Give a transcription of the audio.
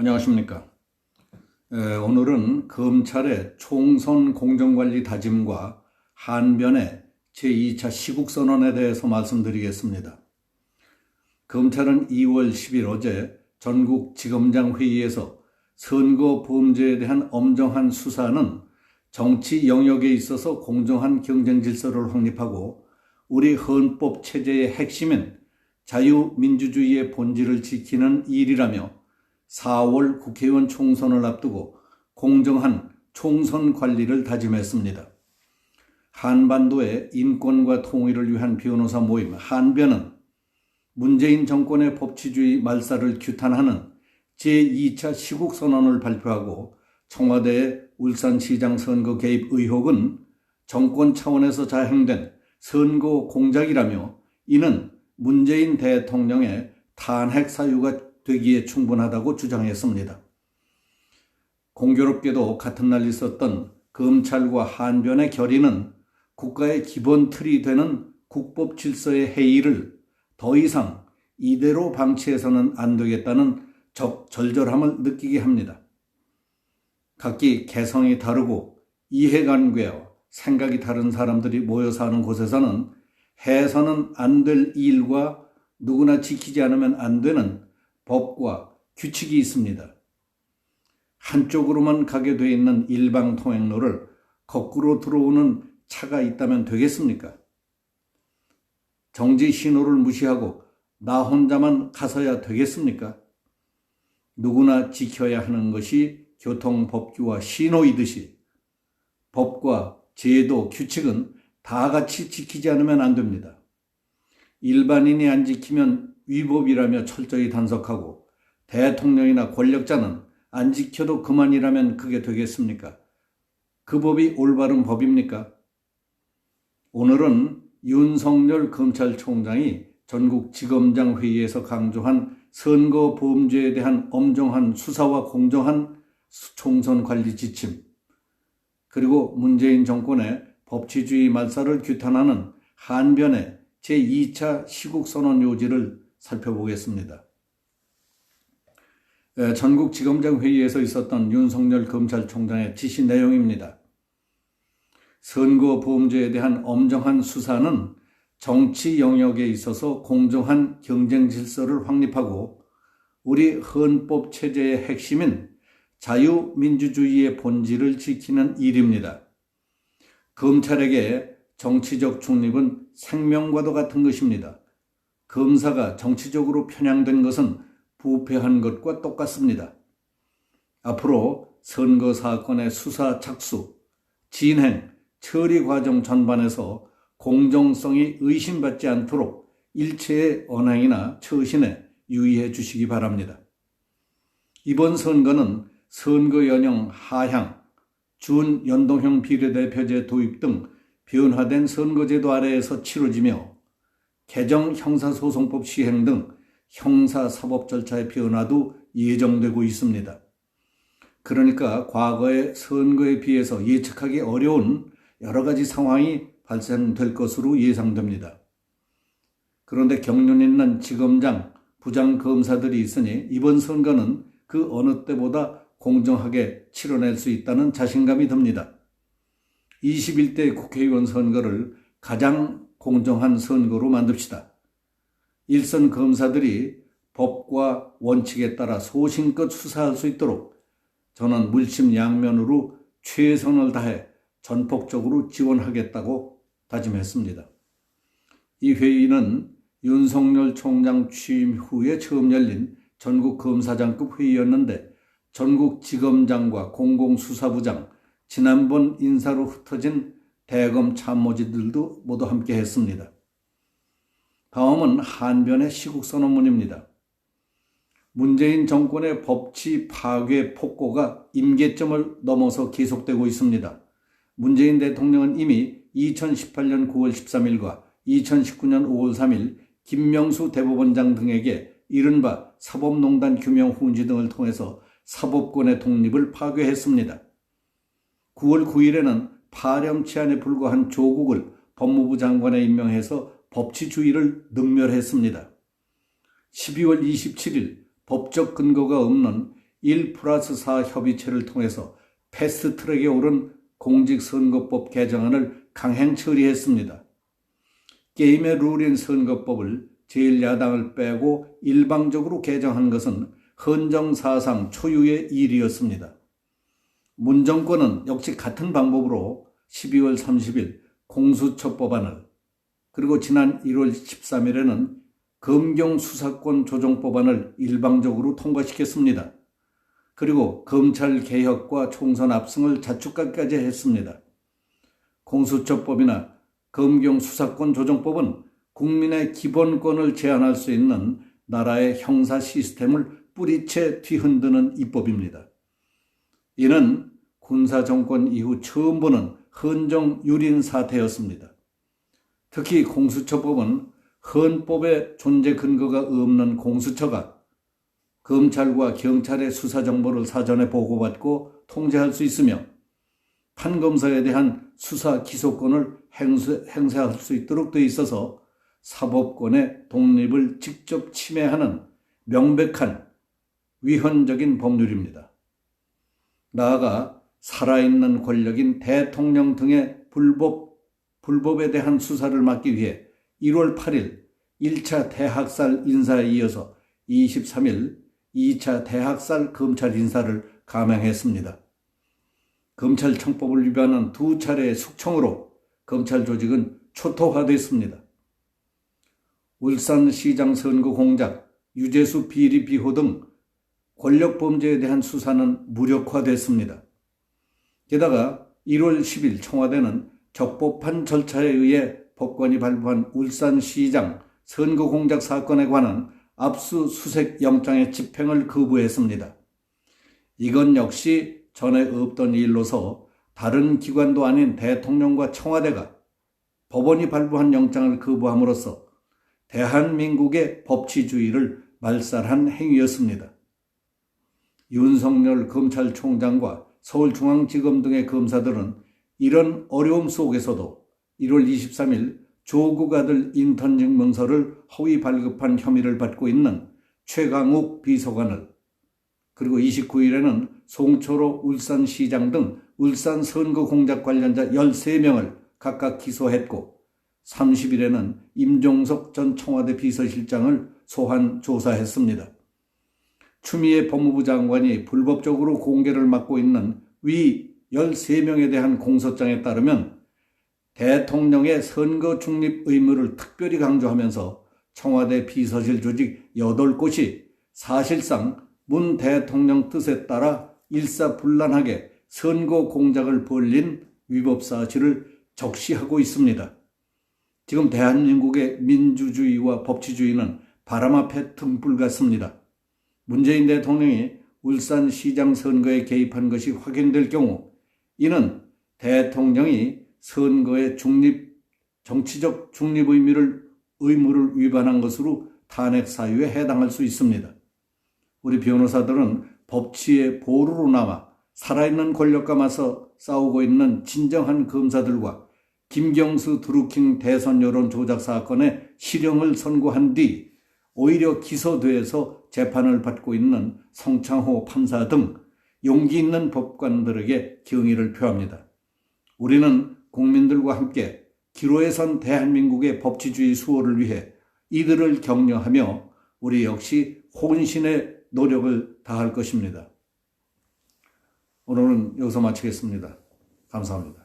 안녕하십니까. 오늘은 검찰의 총선 공정관리 다짐과 한변의 제2차 시국선언에 대해서 말씀드리겠습니다. 검찰은 2월 10일 어제 전국지검장 회의에서 선거 범죄에 대한 엄정한 수사는 정치 영역에 있어서 공정한 경쟁 질서를 확립하고 우리 헌법 체제의 핵심인 자유민주주의의 본질을 지키는 일이라며 4월 국회의원 총선을 앞두고 공정한 총선 관리를 다짐했습니다. 한반도의 인권과 통일을 위한 변호사 모임 한변은 문재인 정권의 법치주의 말살을 규탄하는 제2차 시국선언을 발표하고 청와대의 울산시장 선거 개입 의혹은 정권 차원에서 자행된 선거 공작이라며 이는 문재인 대통령의 탄핵 사유가 되기에 충분하다고 주장했습니다. 공교롭게도 같은 날 있었던 검찰과 한변의 결의는 국가의 기본 틀이 되는 국법 질서의 해이를 더 이상 이대로 방치해서는 안 되겠다는 절절함을 느끼게 합니다. 각기 개성이 다르고 이해관계와 생각이 다른 사람들이 모여 사는 곳에서는 해서는 안 될 일과 누구나 지키지 않으면 안 되는 법과 규칙이 있습니다. 한쪽으로만 가게 돼 있는 일방통행로를 거꾸로 들어오는 차가 있다면 되겠습니까? 정지 신호를 무시하고 나 혼자만 가서야 되겠습니까? 누구나 지켜야 하는 것이 교통법규와 신호이듯이 법과 제도, 규칙은 다 같이 지키지 않으면 안 됩니다. 일반인이 안 지키면 위법이라며 철저히 단속하고 대통령이나 권력자는 안 지켜도 그만이라면 그게 되겠습니까? 그 법이 올바른 법입니까? 오늘은 윤석열 검찰총장이 전국지검장 회의에서 강조한 선거 범죄에 대한 엄정한 수사와 공정한 총선 관리 지침, 그리고 문재인 정권의 법치주의 말살을 규탄하는 한변의 제2차 시국선언 요지를 살펴보겠습니다. 전국지검장 회의에서 있었던 윤석열 검찰총장의 지시 내용입니다. 선거 범죄에 대한 엄정한 수사는 정치 영역에 있어서 공정한 경쟁 질서를 확립하고 우리 헌법 체제의 핵심인 자유민주주의의 본질을 지키는 일입니다. 검찰에게 정치적 중립은 생명과도 같은 것입니다. 검사가 정치적으로 편향된 것은 부패한 것과 똑같습니다. 앞으로 선거 사건의 수사 착수, 진행, 처리 과정 전반에서 공정성이 의심받지 않도록 일체의 언행이나 처신에 유의해 주시기 바랍니다. 이번 선거는 선거 연령 하향, 준연동형 비례대표제 도입 등 변화된 선거제도 아래에서 치러지며 개정 형사소송법 시행 등 형사사법 절차의 변화도 예정되고 있습니다. 그러니까 과거의 선거에 비해서 예측하기 어려운 여러 가지 상황이 발생될 것으로 예상됩니다. 그런데 경륜 있는 지검장, 부장검사들이 있으니 이번 선거는 그 어느 때보다 공정하게 치러낼 수 있다는 자신감이 듭니다. 21대 국회의원 선거를 가장 공정한 선거로 만듭시다. 일선 검사들이 법과 원칙에 따라 소신껏 수사할 수 있도록 저는 물심양면으로 최선을 다해 전폭적으로 지원하겠다고 다짐했습니다. 이 회의는 윤석열 총장 취임 후에 처음 열린 전국검사장급 회의였는데 전국지검장과 공공수사부장, 지난번 인사로 흩어진 대검 참모진들도 모두 함께 했습니다. 다음은 한변의 시국선언문입니다. 문재인 정권의 법치 파괴 폭고가 임계점을 넘어서 계속되고 있습니다. 문재인 대통령은 이미 2018년 9월 13일과 2019년 5월 3일 김명수 대법원장 등에게 이른바 사법농단 규명 훈지 등을 통해서 사법권의 독립을 파괴했습니다. 9월 9일에는 파렴치한에 불과한 조국을 법무부 장관에 임명해서 법치주의를 능멸했습니다. 12월 27일 법적 근거가 없는 1+4 협의체를 통해서 패스트트랙에 오른 공직선거법 개정안을 강행 처리했습니다. 게임의 룰인 선거법을 제1야당을 빼고 일방적으로 개정한 것은 헌정사상 초유의 일이었습니다. 문 정권은 역시 같은 방법으로 12월 30일 공수처법안을, 그리고 지난 1월 13일에는 검경수사권 조정법안을 일방적으로 통과시켰습니다. 그리고 검찰개혁과 총선 압승을 자축까지 했습니다. 공수처법이나 검경수사권 조정법은 국민의 기본권을 제한할 수 있는 나라의 형사 시스템을 뿌리채 뒤흔드는 입법입니다. 이는 군사정권 이후 처음 보는 헌정유린 사태였습니다. 특히 공수처법은 헌법의 존재 근거가 없는 공수처가 검찰과 경찰의 수사 정보를 사전에 보고받고 통제할 수 있으며 판검사에 대한 수사 기소권을 행사할 수 있도록 되어 있어서 사법권의 독립을 직접 침해하는 명백한 위헌적인 법률입니다. 나아가 살아있는 권력인 대통령 등의 불법에 대한 수사를 막기 위해 1월 8일 1차 대학살 인사에 이어서 23일 2차 대학살 검찰 인사를 감행했습니다. 검찰청법을 위반한 2차례의 숙청으로 검찰 조직은 초토화됐습니다. 울산시장 선거 공작, 유재수 비리 비호 등 권력 범죄에 대한 수사는 무력화됐습니다. 게다가 1월 10일 청와대는 적법한 절차에 의해 법관이 발부한 울산시장 선거 공작 사건에 관한 압수수색 영장의 집행을 거부했습니다. 이건 역시 전에 없던 일로서 다른 기관도 아닌 대통령과 청와대가 법원이 발부한 영장을 거부함으로써 대한민국의 법치주의를 말살한 행위였습니다. 윤석열 검찰총장과 서울중앙지검 등의 검사들은 이런 어려움 속에서도 1월 23일 조국 아들 인턴 증명서를 허위 발급한 혐의를 받고 있는 최강욱 비서관을, 그리고 29일에는 송철호 울산시장 등 울산 선거 공작 관련자 13명을 각각 기소했고 30일에는 임종석 전 청와대 비서실장을 소환 조사했습니다. 추미애 법무부 장관이 불법적으로 공개를 맡고 있는 위 13명에 대한 공소장에 따르면 대통령의 선거 중립 의무를 특별히 강조하면서 청와대 비서실 조직 8곳이 사실상 문 대통령 뜻에 따라 일사불란하게 선거 공작을 벌린 위법 사실을 적시하고 있습니다. 지금 대한민국의 민주주의와 법치주의는 바람 앞에 등불 같습니다. 문재인 대통령이 울산시장 선거에 개입한 것이 확인될 경우 이는 대통령이 선거의 정치적 중립 의무를 위반한 것으로 탄핵 사유에 해당할 수 있습니다. 우리 변호사들은 법치의 보루로 남아 살아있는 권력과 맞서 싸우고 있는 진정한 검사들과 김경수 드루킹 대선 여론 조작 사건의 실형을 선고한 뒤 오히려 기소돼서 재판을 받고 있는 성창호 판사 등 용기 있는 법관들에게 경의를 표합니다. 우리는 국민들과 함께 기로에 선 대한민국의 법치주의 수호를 위해 이들을 격려하며 우리 역시 혼신의 노력을 다할 것입니다. 오늘은 여기서 마치겠습니다. 감사합니다.